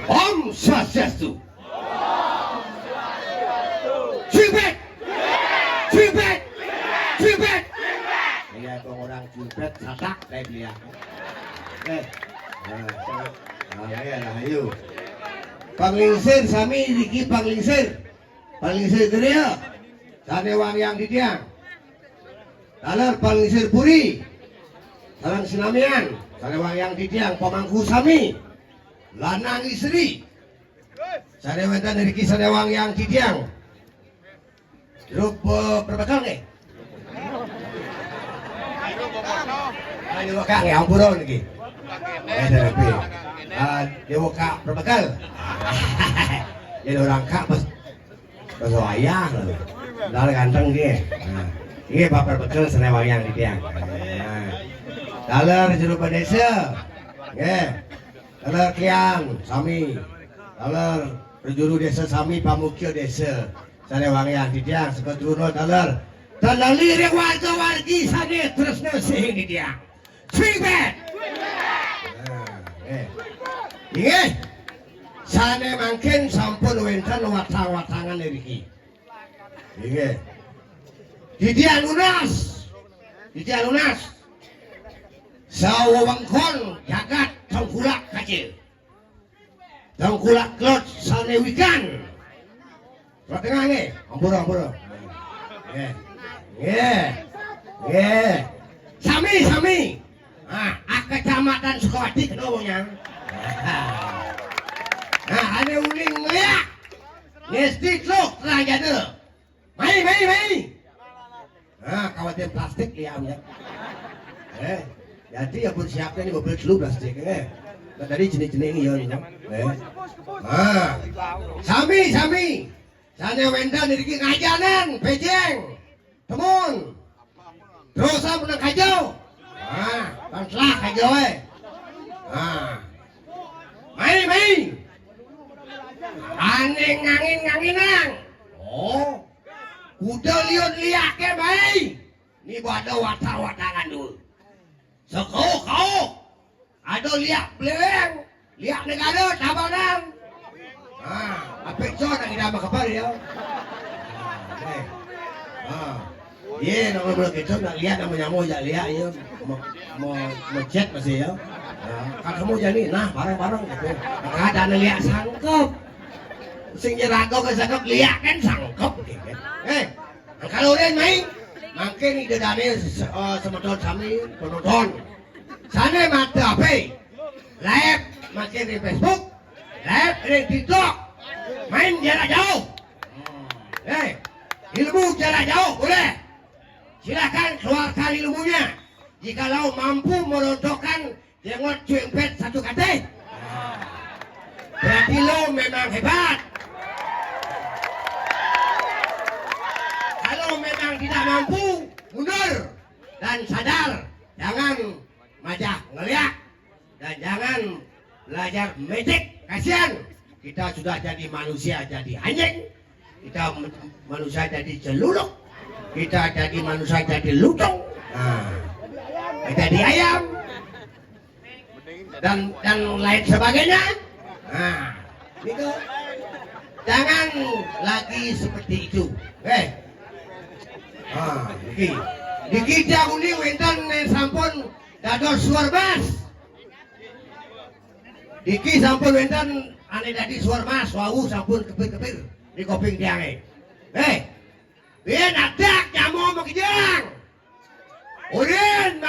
Om Swastiastu. Cipet. Cipet. Cipet. Iya orang cipet satak kayak dia. Ya lah ayo. Panglingsir sami diki panglingsir. Panglingsir geria. Sanewang yang ditiang. Dalar panglingsir puri. Salang sinamian. Sanewang yang ditiang pamangku sami. Lanang istri. Sanewetan diki sanewang yang ditiang. Jeruk perbekal nih. Ayo kak yang buron lagi. Tapi dia buka berbekal. Jadi orang kak pas ayah loh. Lalu ganteng dia. Ini bapak berbekal senewang yang di tiang. Dalam jeruk desa. Dalam kian sami. Dalam penjuru desa sami pamukio desa. Senewang yang di tiang seketuruno dalam. Dalam lirik warga-wargi sana terus nasi di tiang. Cipet. Iya, sana mungkin sampun wenten watang-watangan iki. Iya, didian lunas, sawangkon jagat tongkulak kecil, tongkulak klot sana wikan. Tengah nih, ampura. Iya, sami. Kecamatan Sukawati kenomongnya. Ada uling ngeliak. Ngesti klok raja tuh. Mai. Kawatin plastik liamnya. Jadi ya pun siapnya ini mobil selu plastik. Tadi jenis-jenis ini ya. Sami. Sana wendan dari ngajanan, pejeng, temun. Terus apa menang kajau? Pantelah kajau Mai. Aneh ngangin-nganginang. Oh. Udah liat ke mai. Ini ada watangan dulu. Sekau. Ada liat beleng. Liat negara tabanan. Apa itu yang tidak makapal ya? Iya, kalau belum gitu nak lihat namanya mau lihat ya. Mau chat masih ya. Kan kamu jadi bareng-bareng gitu. Ada lihat sangkep. Sing nyerago ke sangkep lihat kan sangkep gitu. Kalau udah main makin ide dane semeton sami penonton. Sana mata apa? Live makin di Facebook, live di TikTok. Main jarak jauh. Ilmu jarak jauh boleh. Silakan keluarkan ilmunya. Jikalau mampu merontokkan jenggot cuempet satu kate, berarti lo memang hebat. Kalau memang tidak mampu, mundur dan sadar. Jangan majak ngeliak dan jangan belajar medik. Kasihan. Kita sudah jadi manusia jadi anjing. Kita manusia jadi celuluk. Kita jadi manusia jadi lutung. Jadi ayam. Dan lain sebagainya. Gitu. Jangan lagi seperti itu. Diki dahuni wenten sampun dados suarmas. Diki sampun wenten ane dadi suarmas wau sampun kepir-kepir di koping tiange. Biar nadak nyamu mau kijang. Urin.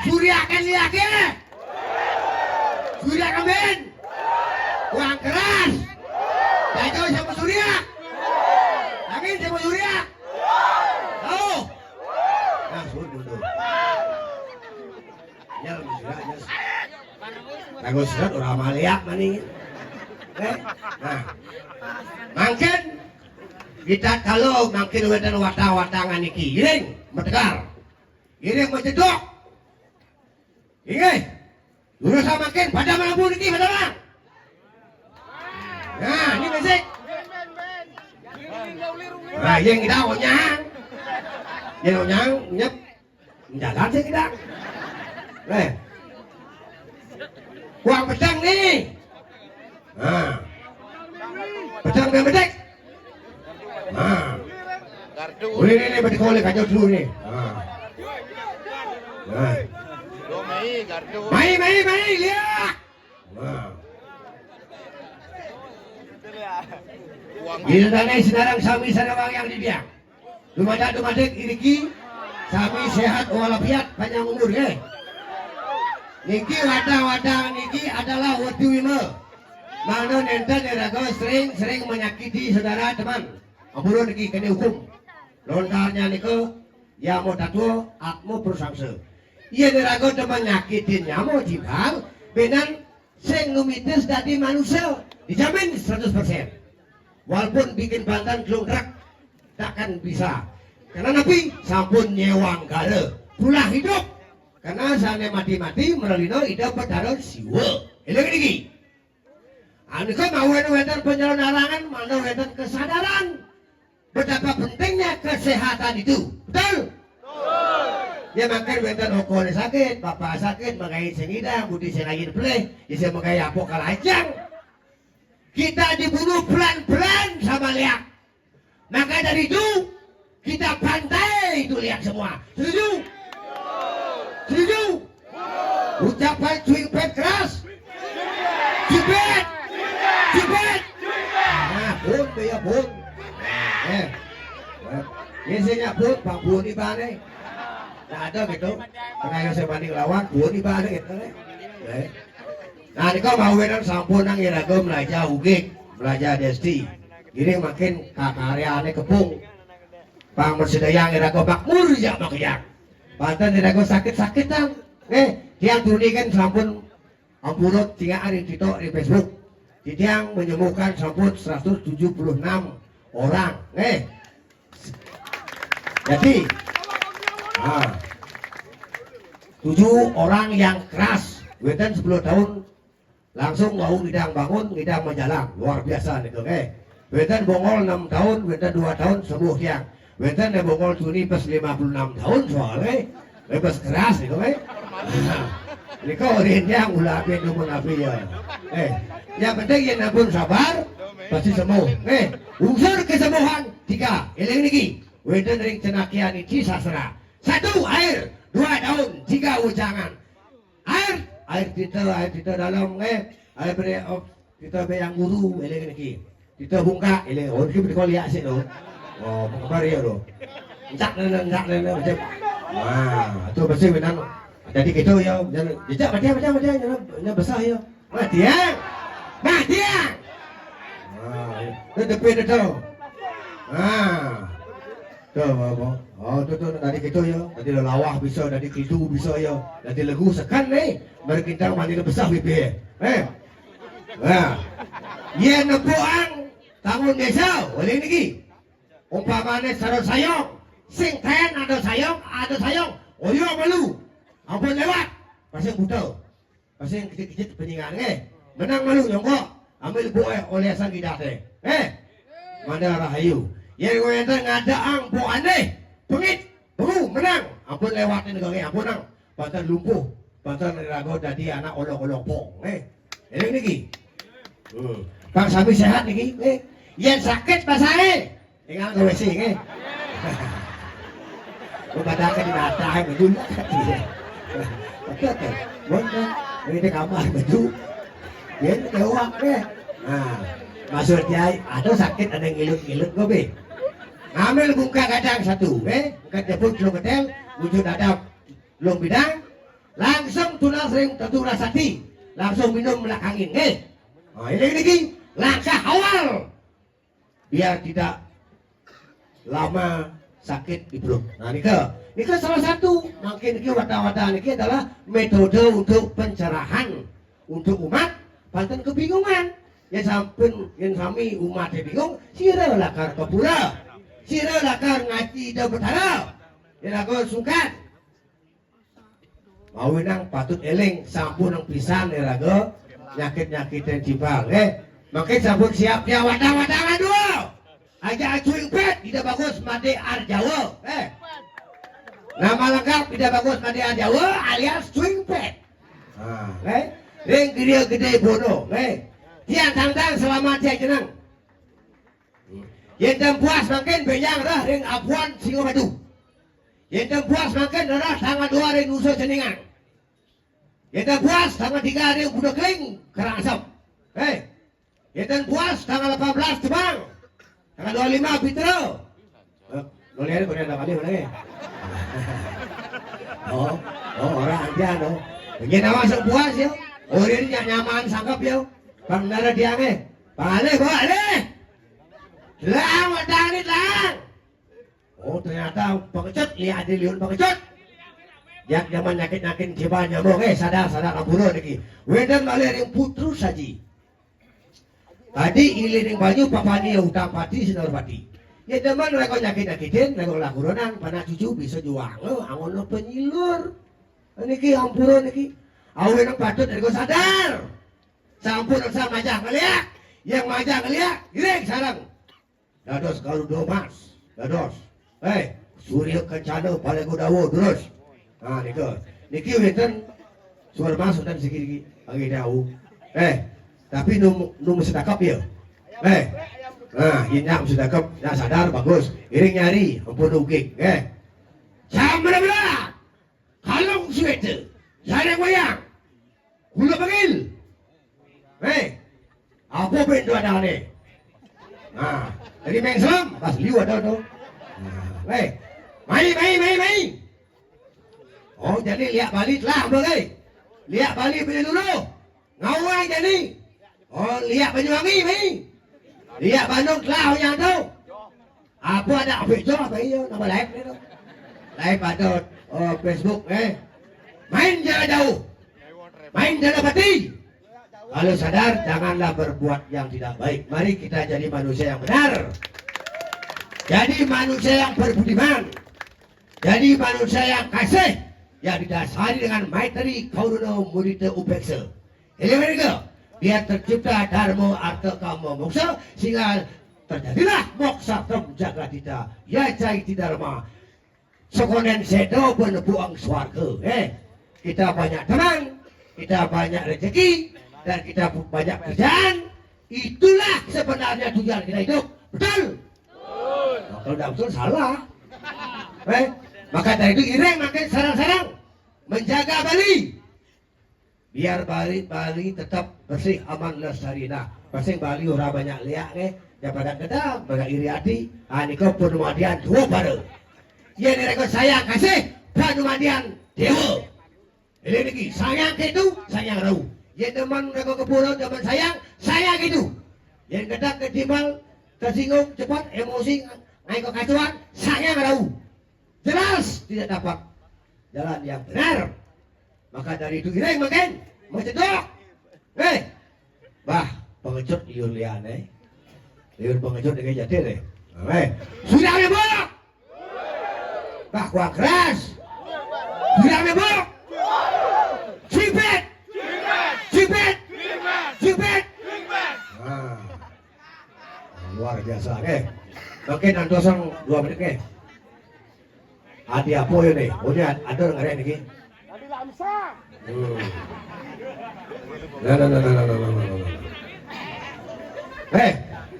Surya kan liake. Surya kambin. Uang keras. Jajo sama Surya. Angin sama Surya. Tahu? Nah, suruh duduk. Ya, Surya. Bagus kan orang maliak maning. Nah, mungkin kita kalau makin wedan watang-watangan iki, giring metegar, giring mencedok, dulu sama makin pada mampu niki pada mang. Nah, ini musik. Nah, yang kita onyang, nyep, jalan sih kita. Kuang pedang nih. Nah. Pedang dan bedek. Nah. Ini bedek oleh kacau dulu nih. Nah. Nah. Mai, lihat. Nah. Bila danai sedarang sami sarawang yang didiak. Dumadak iriki sami sehat walafiat panjang umur ya. Niki wadah niki adalah wadu wima. Mana nenten erago sering menyakiti saudara teman. Ampun niki kena hukum. Lontarnya niku ya mau tatu atmo persangse. Iya erago teman nyakitin nyamo jibal benan sing numitis dadi manusia dijamin 100%. Walaupun bikin bantan gelongkrak takkan bisa. Karena Nabi sampun nyewang gale pula hidup. Karena sana mati-mati meralino ida padahal siwa. Ini gini. Anu kan mau wenten penyelenggaraan, mau wenten kesadaran betapa pentingnya kesehatan itu. Betul? Ya makan wenten okole sakit, bapak sakit, makai sengidang, budi sengajin peleh, bisa makai apa kalajang. Kita dibunuh pelan-pelan sama liak. Maka dari itu kita pantai itu liak semua. Setuju? Setuju? Ucapan cuipet keras. Cuipet. Nah, pun ya pun. Biasanya pun Pak Bun di mana? Nah ada gitu. Karena saya banding lawan Bun di mana gitu. Nah ini kau mau wenan sampun nang irago belajar ugik, belajar desti. Ini makin kakaryaane kepung. Pang bersedayang irago makmur ya makyak. Banten irago sakit-sakitan. Tiang tuni kan sampun ampurut tinggal hari Tito di Facebook. Tiang menyembuhkan sampun 176 orang. Jadi 7 orang yang keras. Wetan 10 tahun langsung mau ngidang bangun, ngidang menjalang. Luar biasa nih Wetan bongol 6 tahun, wetan 2 tahun sembuh tiang. Wetan dia bongol tuni pas 56 tahun soalnya. Lepas keras nih ini kau yang ulah pindu menafi ya. Yang penting yang nabun sabar pasti sembuh. Unsur kesembuhan 3. Ini lagi. Wetan ring cenakian ini sastra. 1 air, 2 daun, 3 ujangan. Air kita dalam air beri kita bayang guru ini lagi. Kita buka ini. Oh kita kau lihat sih lo. Oh kabar ya lo. Enggak macam. Wah, itu pasti benar. Jadi gitu ya, jejak macam besar ya. Mati ya. Itu depan itu. Tuh, oh tuh tadi gitu ya. Tadi lawah bisa, tadi kidu bisa ya. Tadi lagu sekan nih, berkintang mandi besar pipi. Nah, ye nepuang tahun desa, boleh niki. Umpamane sarot sayong, sing ten ada sayong, oh iya malu. Ampun lewat, pasang buta, pasang kecil-kecil peningan, menang malu nyongkok, ambil buah oleh sang gidat, mana rahayu, yang gue enten ngadaang buah aneh, pengit, menang, ampun lewatin negara, ampun nang, pantan lumpuh, pantan rago jadi anak olong-olong pong, ini niki, bang sapi sehat niki, yang sakit pasai, tinggal ke WC, Kepada di mata betul betul ini kamar baju dia kewak deh maksudnya ada sakit ada yang ngilut gobe ngambil buka kadang 1 buka debut lo ketel wujud ada belum bidang langsung tunas ring tentu rasati langsung minum belakangin ini lagi langkah awal biar tidak lama sakit di perut. Nah ini salah satu makin ini wadah-wadah ini adalah metode untuk pencerahan untuk umat panten kebingungan yang sami umat bingung sira lakar kepula sira lakar ngaji ida betara yang aku sungkan mau nang patut eling sampun nang pisan raga nyakit-nyakit yang cipal makin sampun siap ya wadah-wadah dua aja cuing pet tidak bagus made Arjawa nama lengkap tidak bagus made Arjawa alias cuing pet ring gede bono, tiang tangtang selamat tiang jenang. Yang puas makin benyang dah ring apuan singo madu. Yang puas makin dah tanggal 2 ring nusa ceningan. Yang puas tanggal 3 ring budak keling kerang asap. Yang puas tanggal 18 Tebang. Tanggal 25 Pitro. Lo lihat kau ada kali mana? Oh, orang aja no. Begini masuk puas yo. Orang ini nyaman sangkap yo. Pangdara dia balik. Lang, wadanit lang. Oh ternyata pengecut, lihat di liun pengecut. Yang zaman nyakit-nyakit coba nyamuk, sadar kampuro lagi. Wedan balik yang putru saji. Tadi iliring baju papani utang pati sinar pati. Ya teman mereka nyakit-nyakitin, mereka lakuronan, panah cucu bisa juang. Angon lo penyilur. Niki ampuro niki. Awe nang patut mereka sadar. Sampun sa majah ngeliat. Yang majah ngeliat, girek sarang. Dados kalau domas, dados. Surya kencana pada godawo terus. Nah, niki wenten suara masuk dan sikit-sikit lagi tahu. Tapi num sedekap ya. Nah, inyak sedekap, nak sadar bagus. Iring nyari, ampun ugik. Jam benar-benar. Kalau suatu, saya goyang. Gula panggil. Apa benda ada ni? Nah, jadi main selam, pas liu ada tu. Mai. Oh, jadi lihat balik lah, boleh. Lihat balik punya dulu. Ngawang jadi. Oh, lihat Banyuwangi, mai. Lihat Bandung lah yang tu. Apa ada video apa iyo, nama live ni tu. Live pada Facebook, Main jalan jauh. Main jalan pati. Kalau sadar, janganlah berbuat yang tidak baik. Mari kita jadi manusia yang benar. Jadi manusia yang berbudiman. Jadi manusia yang kasih. Yang didasari dengan maitri, karuna, mudita, upeksa. Ini mereka. Biar tercipta dharma, arta, kama, moksa. Sehingga terjadilah moksa terjaga kita. Ya cai dharma. Sekonen sedo benebuang swarga. Kita banyak teman. Kita banyak rezeki. Dan kita banyak kerjaan. Itulah sebenarnya tujuan kita hidup. Betul? Nah, kalau tidak betul salah. Maka dari itu Ireng makin sarang-sarang menjaga Bali. Biar Bali tetap bersih, aman, lestari. Nah, pasang Bali orang banyak liak daripada kita banyak iri hati. Niko Panumadian dua baru. Ya mereka sayang kasih Panumadian dewa. Ini lagi sayang itu sayang rau. Ya teman mereka ke pulau zaman sayang itu. Yang kadang ketimbal tersinggung cepat emosi naik ke kacauan sayang rau. Jelas tidak dapat jalan yang benar. Maka dari itu Ireng makin mencedok. Pengecut liur lian liur pengecut dengan jati sudah membolak. Kuat keras. Sudah membolak. Cipet. Luar biasa Makin antosang 2 menit Hati apa ya nih? Oh ini ada nggak ini? Hati lamsa.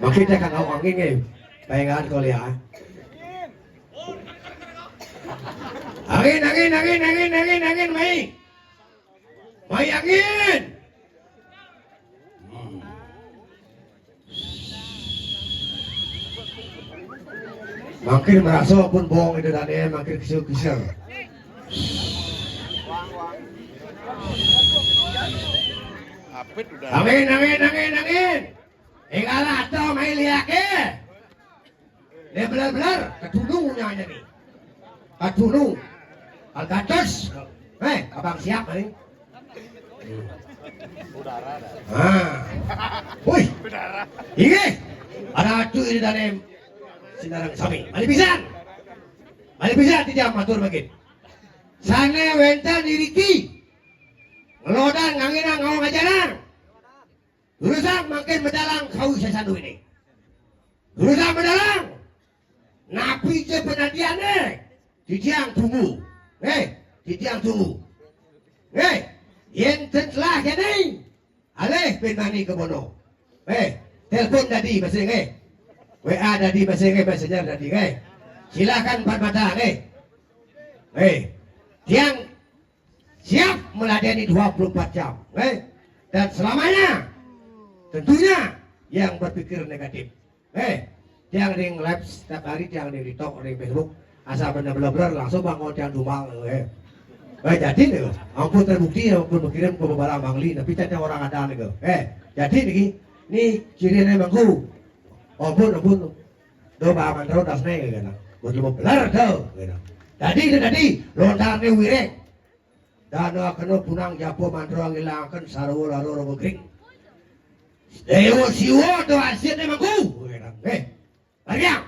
Makin dia kagak angin nih. Pengen kau lihat. Angin, Mai angin. Makin merasa pun bohong itu dan makin kisah. Angin. Inggalah atau main liak dia benar-benar ketulungnya nih. Ketulung. Algatos. Abang siap nih. Udara. Wih. Ini ada atu ini dan sinarang sami. Mali pisan tidak matur makin. Sana wenta diriki. Ngelodan nganginang ngawang ngajarang. Urusan makin mendalang kau sesandu ini. Urusan mendalang. Napi je penadian di tiang tunggu. Di tiang tunggu. Yen telah kene. Aleh pin mani ke bono. Telepon tadi masing WA tadi masing messenger tadi silakan empat mata tiang siap meladeni 24 jam dan selamanya tentunya yang berpikir negatif tiang ring live setiap hari tiang ring TikTok ring Facebook asal bener-bener langsung bangun tiang dumal jadi nih ampun terbukti ampun berkirim ke beberapa mangli tapi tanya orang ada nih jadi nih cirinya mangku ampun do baman ro das nih gitu buat belar do gitu tadi lontar nih wireng dan kena punang japo mandro ngilangkan sarwo laro robo kring dewa siwo do asyik nih mangku gitu lariang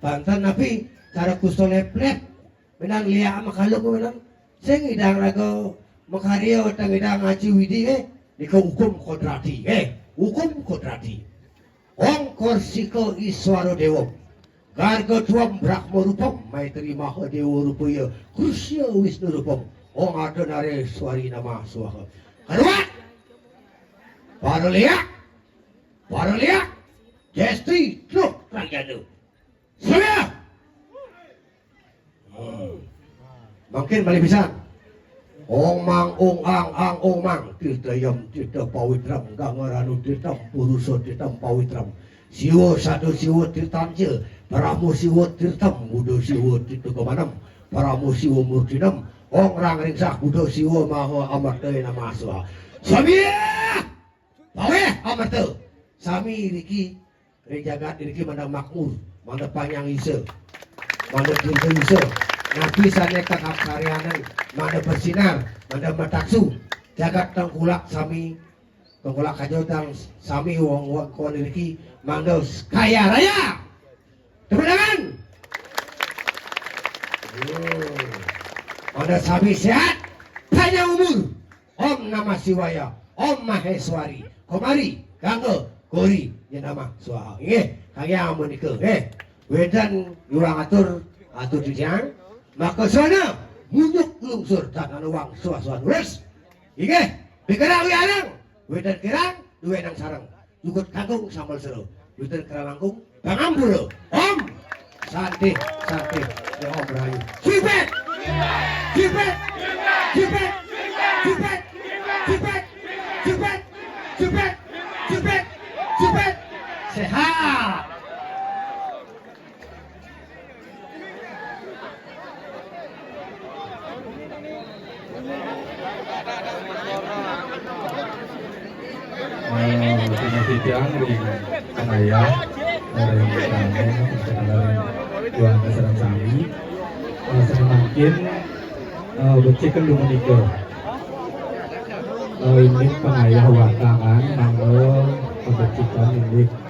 bantan napi cara kusto leplet menang liya makalog menang sing idang lago makaryo tang idang ngaji widi diko hukum kodrati hukum kodrati ongkor siko iswaro dewo garga tuam brahma rupam maitri maha dewo rupaya krusya wisnu rupam ong adonare swari nama swaha karuat paralia jestri truk rangyanu saya mungkin balik bisa ong mang ong mang titayam tita pawitram gangaranu titam puruso titam pawitram siwo sadu siwo tirtanja paramu siwo tirtam budo siwo titu kemanam paramu siwo murtinam ong rang ringsah budo siwo maho amarta nama aswa sami pawe amarta sami riki rejagat riki mana makmur mana panjang isa mana kintu isa nabi sana kakak karyanan mana bersinar mana mataksu jagat tengkulak sami tengkulak kajotang sami wong koniriki mana kaya raya tepuk tangan mana sami sehat panjang umur om nama siwaya om maheswari komari gangga gori yang nama suha kaya menikah wedan yurang atur dijang maka sana munyuk lungsur tangan uang suah-suah nulis ike bikerang wiarang wedan kirang duwenang sarang yukut kangkung sambal seru wedan kerang langkung pangampul om santai ya om rayu cipet sehat Tiang di Kanaya dari Kamen Tuan Keserang Sami semakin bercikan dulu menikah ini pengayah wakangan mangga pembercikan ini